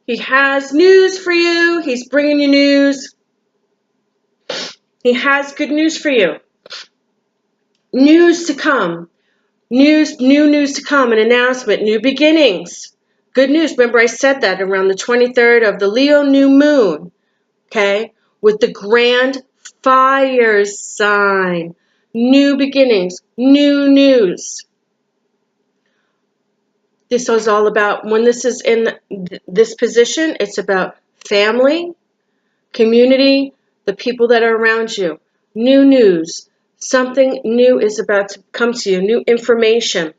He has news for you. He's bringing you news. He has good news for you. News to come. New news to come, an announcement, new beginnings. Good news. Remember I said that around the 23rd of the Leo new moon. Okay? With the grand fire sign. New beginnings. New news. This is all about, when this is in this position, it's about family, community, the people that are around you. New news. Something new is about to come to you. New information.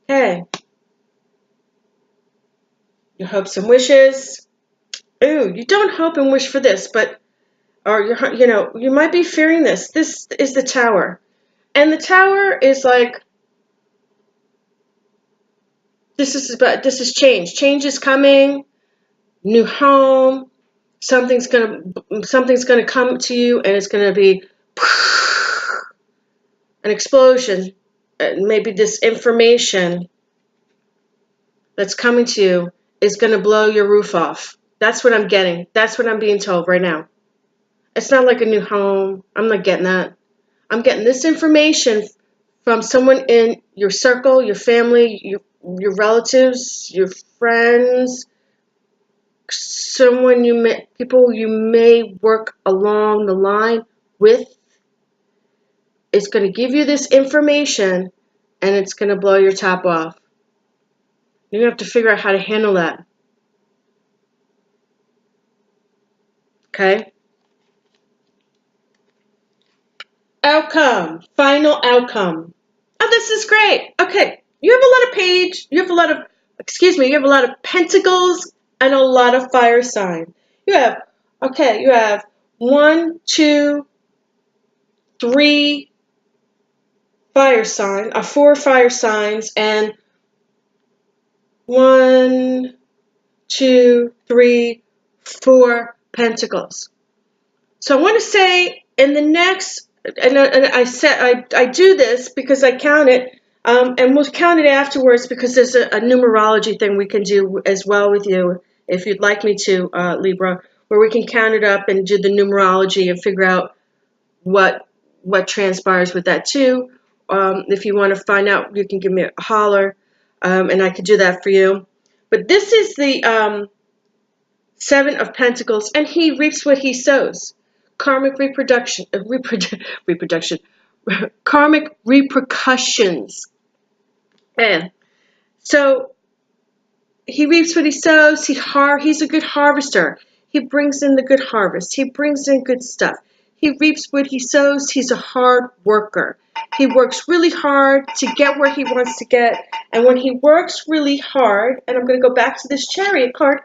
Okay. Your hopes and wishes. Ooh, you don't hope and wish for this, but you might be fearing this. This is the Tower. And the Tower is like, this is change. Change is coming. New home. Something's gonna come to you, and it's gonna be an explosion. Maybe this information that's coming to you is gonna blow your roof off. That's what I'm getting. That's what I'm being told right now. It's not like a new home. I'm not getting that. I'm getting this information from someone in your circle, your family, your relatives, your friends, people you may work along the line with. It's going to give you this information, and it's going to blow your top off. You're going to have to figure out how to handle that. Okay? Outcome. Final outcome. Oh, this is great. Okay. You have a lot of pentacles and a lot of fire sign. You have 1, 2, 3 4 fire signs, and 1, 2, 3, 4 pentacles. So I want to say in the next, and I do this because I count it, and we'll count it afterwards because there's a numerology thing we can do as well with you if you'd like me to, Libra, where we can count it up and do the numerology and figure out what transpires with that too. If you want to find out, you can give me a holler, and I could do that for you. But this is the 7 of Pentacles, and he reaps what he sows. Karmic karmic repercussions. And so he reaps what he sows. He's a good harvester. He brings in the good harvest. He brings in good stuff. He reaps what he sows. He's a hard worker. He works really hard to get where he wants to get. And when he works really hard, and I'm going to go back to this Chariot card.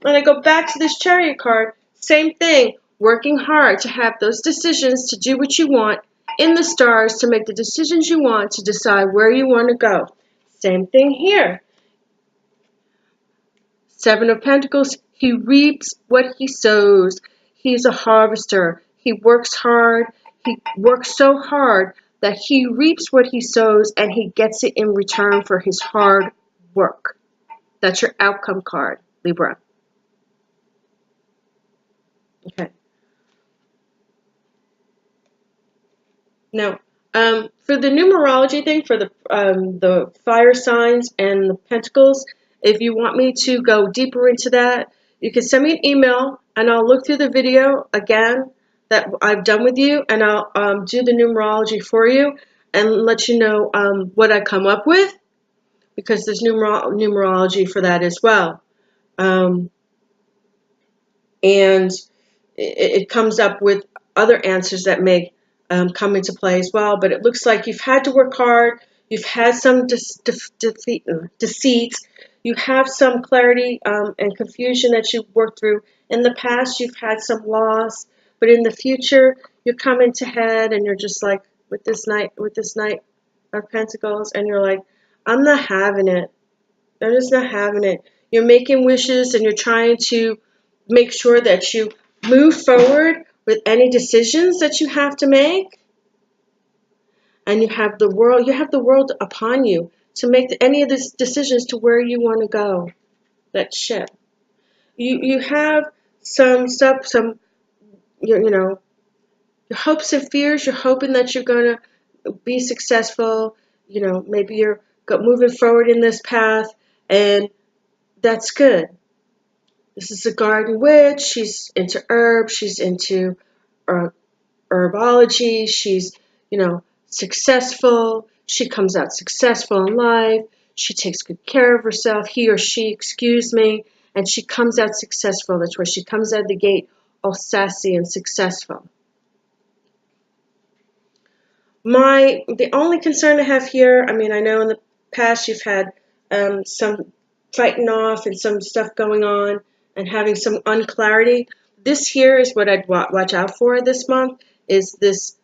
When I go back to this Chariot card, same thing. Working hard to have those decisions, to do what you want in the stars, to make the decisions you want, to decide where you want to go. Same thing here. 7 of Pentacles, he reaps what he sows. He's a harvester. He works hard. He works so hard that he reaps what he sows, and he gets it in return for his hard work. That's your outcome card, Libra. Okay. Now, for the numerology thing, for the fire signs and the pentacles, if you want me to go deeper into that, you can send me an email, and I'll look through the video again that I've done with you, and I'll do the numerology for you and let you know what I come up with, because there's numerology for that as well. And it comes up with other answers that may come into play as well. But it looks like you've had to work hard. You've had some deceit. You have some clarity and confusion that you've worked through. In the past, you've had some loss. But in the future, you're coming to head, and you're just like, with this Knight of Pentacles, and you're like, I'm not having it. I'm just not having it. You're making wishes, and you're trying to make sure that you move forward with any decisions that you have to make. And you have the world upon you to make any of these decisions to where you want to go. That ship. You have some stuff, your hopes and fears. You're hoping that you're going to be successful. Maybe you're moving forward in this path, and that's good. This is a garden witch. She's into herbs. She's into herbology. She's, successful. She comes out successful in life. She takes good care of herself. He or she, excuse me. And she comes out successful. That's where she comes out of the gate all sassy and successful. The only concern I have here, I know in the past you've had some fighting off and some stuff going on and having some unclarity. This here is what I'd watch out for this month, is this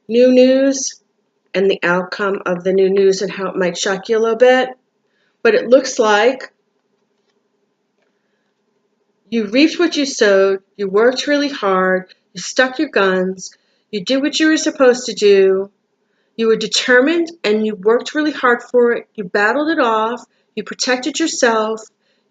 new news and the outcome of the new news and how it might shock you a little bit. But it looks like you reaped what you sowed, you worked really hard, you stuck your guns, you did what you were supposed to do, you were determined and you worked really hard for it, you battled it off, you protected yourself,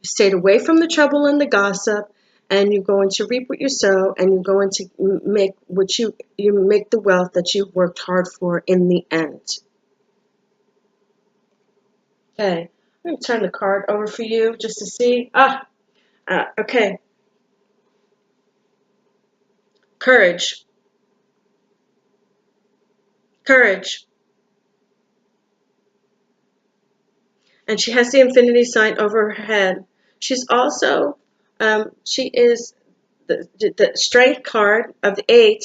you stayed away from the trouble and the gossip, and you're going to reap what you sow, and you're going to make what you make the wealth that you worked hard for in the end. Okay, I'm going to turn the card over for you just to see. Okay. Courage. Courage. And she has the infinity sign over her head. She's also, she is the strength card of the 8.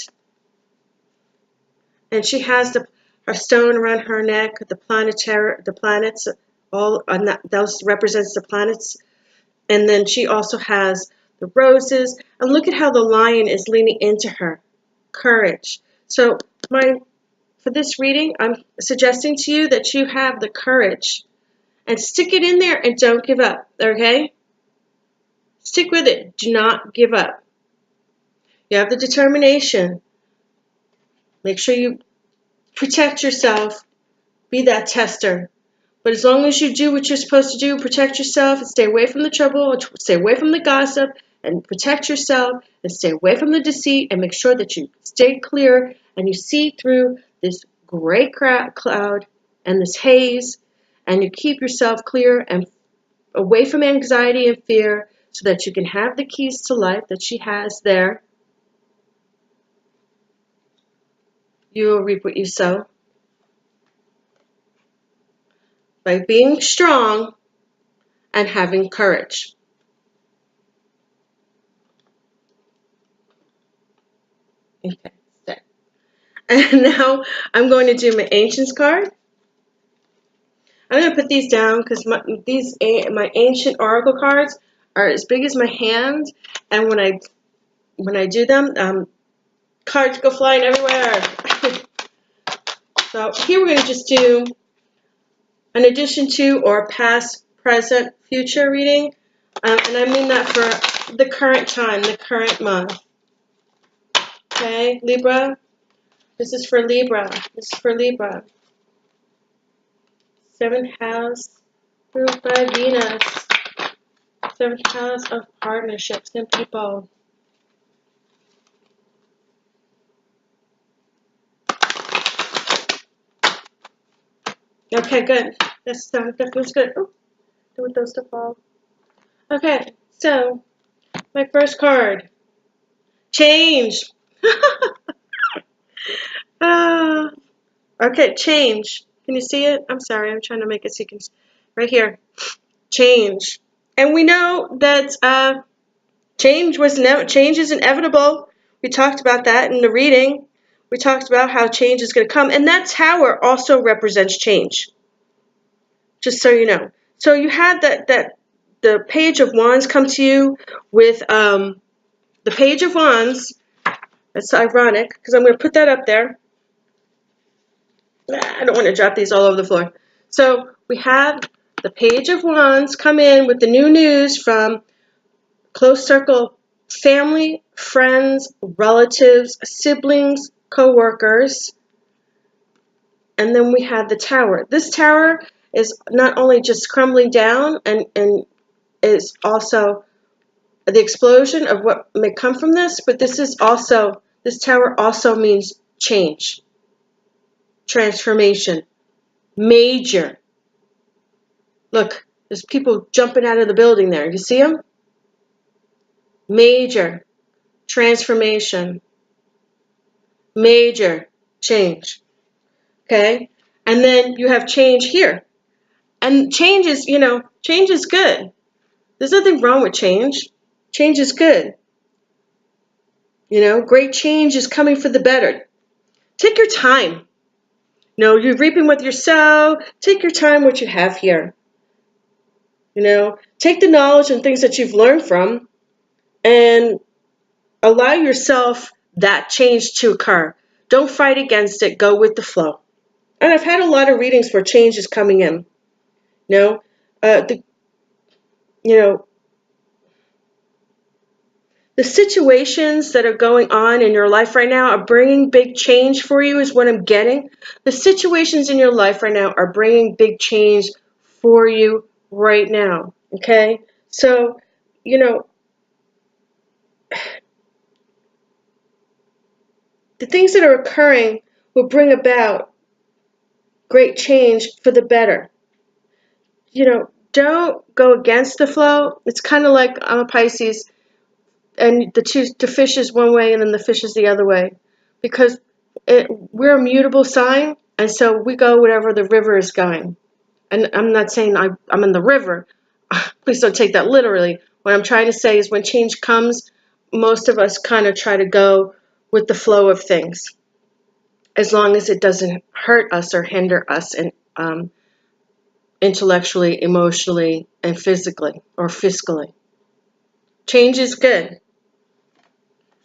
And she has her stone around her neck, the planets, all on that, those represents the planets. And then she also has the roses. And look at how the lion is leaning into her. Courage. So for this reading, I'm suggesting to you that you have the courage and stick it in there and don't give up, okay? Stick with it. Do not give up. You have the determination. Make sure you protect yourself. Be that tester. But as long as you do what you're supposed to do, protect yourself and stay away from the trouble, stay away from the gossip, and protect yourself and stay away from the deceit, and make sure that you stay clear and you see through this gray cloud and this haze, and you keep yourself clear and away from anxiety and fear so that you can have the keys to life that she has there. You will reap what you sow. By being strong and having courage. Okay, stay. And now I'm going to do my Ancients card. I'm going to put these down because my ancient oracle cards are as big as my hand, and when I do them, cards go flying everywhere. So here we're going to just do an addition to or past, present, future reading, and I mean that for the current time, the current month. Okay, Libra. This is for Libra. This is for Libra. 7th house ruled by Venus. 7th house of partnerships and people. Okay, good. That feels good. Oh, don't want those to fall. Okay, so my first card. Change. Okay, change. Can you see it? I'm sorry, I'm trying to make it so you can. Right here. Change. And we know that change is inevitable. We talked about that in the reading. We talked about how change is going to come. And that tower also represents change. Just so you know. So you had the Page of Wands come to you with the Page of Wands. That's ironic because I'm going to put that up there. I don't want to drop these all over the floor. So we have the Page of Wands come in with the new news from close circle, family, friends, relatives, siblings, co-workers. And then we have the Tower. This Tower is not only just crumbling down and is also the explosion of what may come from this, but this Tower also means change, transformation, major. Look, there's people jumping out of the building there. You see them? Major transformation, major change. Okay? And then you have change here. And change is good. There's nothing wrong with change. Change is good. Great change is coming for the better. Take your time. You're reaping what you sow. Take your time what you have here. Take the knowledge and things that you've learned from and allow yourself that change to occur. Don't fight against it. Go with the flow. And I've had a lot of readings where change is coming in. The situations that are going on in your life right now are bringing big change for you is what I'm getting. The situations in your life right now are bringing big change for you right now. Okay? So, the things that are occurring will bring about great change for the better. Don't go against the flow. It's kind of like I'm a Pisces, and the fish is one way and then the fish is the other way, because we're a mutable sign, and so we go wherever the river is going. And I'm not saying I'm in the river. Please don't take that literally. What I'm trying to say is when change comes, most of us kind of try to go with the flow of things, as long as it doesn't hurt us or hinder us intellectually, emotionally, and physically or fiscally. Change is good.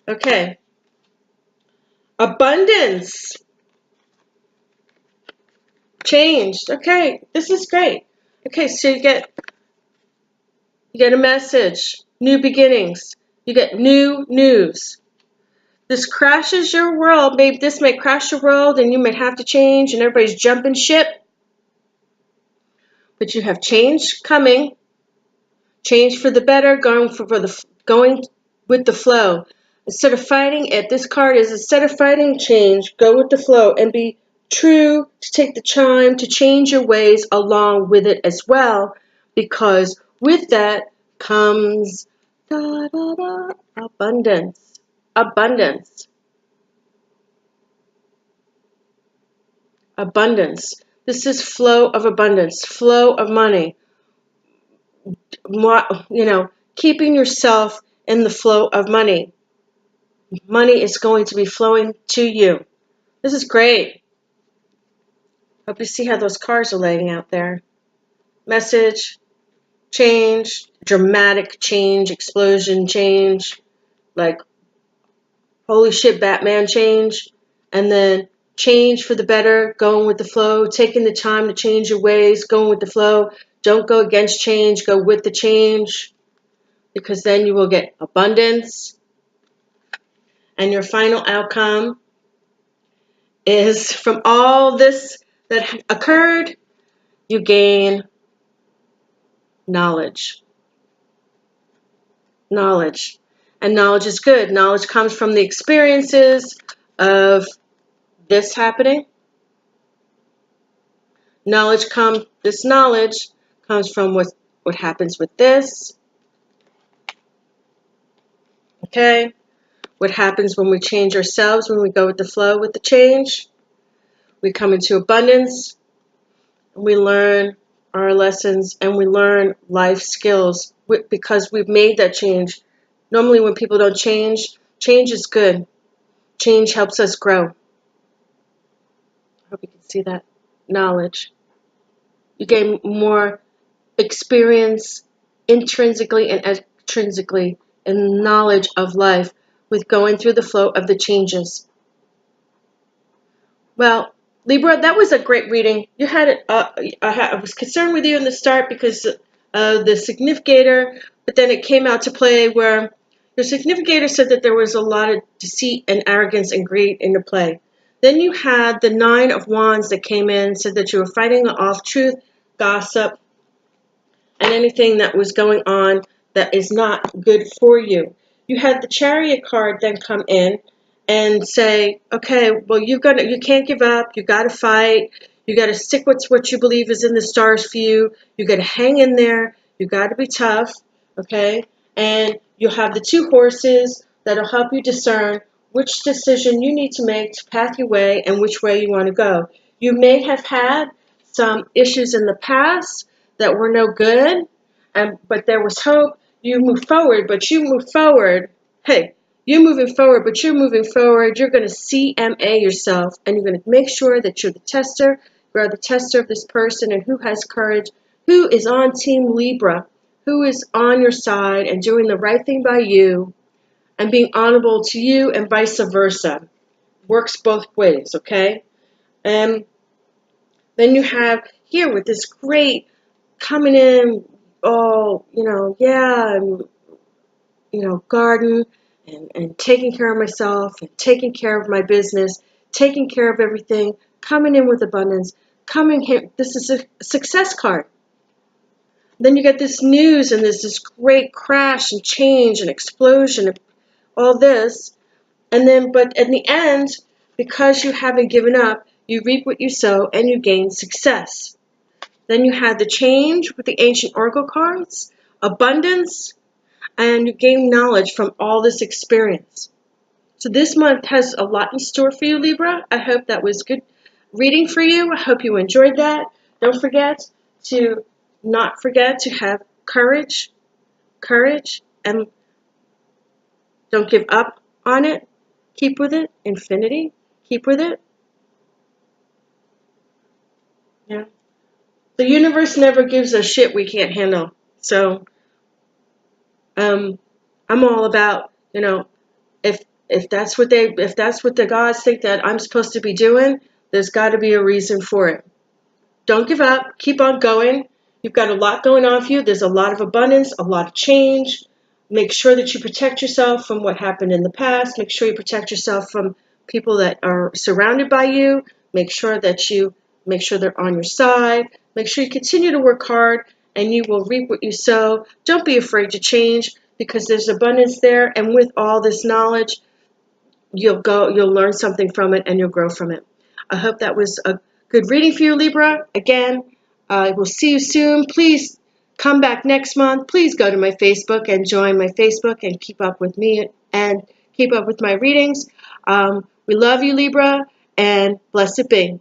Okay. Abundance. Changed. Okay, this is great. Okay, so you get a message, new beginnings. You get new news. This crashes your world. Maybe this may crash your world, and you may have to change, and everybody's jumping ship. But you have change coming, change for the better, going with the flow. Instead of fighting it, this card is instead of fighting change, go with the flow and be true to take the time to change your ways along with it as well, because with that comes abundance. Abundance. Abundance. This is flow of abundance, flow of money. Keeping yourself in the flow of money. Money is going to be flowing to you. This is great. Hope you see how those cards are laying out there. Message, change, dramatic change, explosion change, like holy shit, Batman change, and then change for the better, going with the flow, taking the time to change your ways, going with the flow. Don't go against change, go with the change, because then you will get abundance. And your final outcome is from all this that occurred, you gain knowledge. Knowledge. And knowledge is good. Knowledge comes from the experiences of this happening. This knowledge comes from what happens with this. Okay? What happens when we change ourselves, when we go with the flow with the change. We come into abundance. And we learn our lessons and we learn life skills because we've made that change. Normally when people don't change is good. Change helps us grow. I hope you can see that. Knowledge. You gain more experience intrinsically and extrinsically in knowledge of life with going through the flow of the changes. Well, Libra, that was a great reading. You had it. I was concerned with you in the start because of the significator, but then it came out to play where your significator said that there was a lot of deceit and arrogance and greed into play. Then you had the 9 of Wands that came in and said that you were fighting off truth, gossip, and anything that was going on that is not good for you. You had the Chariot card then come in and say, okay, well, you can't give up. You got to fight. You got to stick with what you believe is in the stars for you. You got to hang in there. You got to be tough, okay? And you'll have the 2 horses that'll help you discern which decision you need to make to path your way and which way you want to go. You may have had some issues in the past that were no good, but there was hope. You move forward, but you move forward. Hey, you're moving forward, but you're moving forward. You're going to CMA yourself, and you're going to make sure that you're the tester. You are the tester of this person and who has courage, who is on Team Libra, who is on your side and doing the right thing by you and being honorable to you and vice versa. Works both ways, okay? And then you have here with this great coming in, garden and taking care of myself and taking care of my business, taking care of everything, coming in with abundance, coming here. This is a success card. Then you get this news and there's this great crash and change and explosion and all this. And then, but in the end, because you haven't given up, you reap what you sow and you gain success. Then you had the change with the ancient oracle cards, abundance, and you gain knowledge from all this experience. So this month has a lot in store for you, Libra. I hope that was good reading for you. I hope you enjoyed that. Don't forget to have courage, and don't give up on it. Keep with it. Infinity. Keep with it. Yeah. The universe never gives us shit we can't handle. So, I'm all about, if that's what the gods think that I'm supposed to be doing, there's got to be a reason for it. Don't give up. Keep on going. You've got a lot going on for you. There's a lot of abundance, a lot of change. Make sure that you protect yourself from what happened in the past. Make sure you protect yourself from people that are surrounded by you. Make sure they're on your side. Make sure you continue to work hard and you will reap what you sow. Don't be afraid to change because there's abundance there, and with all this knowledge, you'll learn something from it and you'll grow from it. I hope that was a good reading for you, Libra. Again, we'll see you soon. Please come back next month. Please go to my Facebook and join my Facebook and keep up with me and keep up with my readings. We love you, Libra, and blessed be.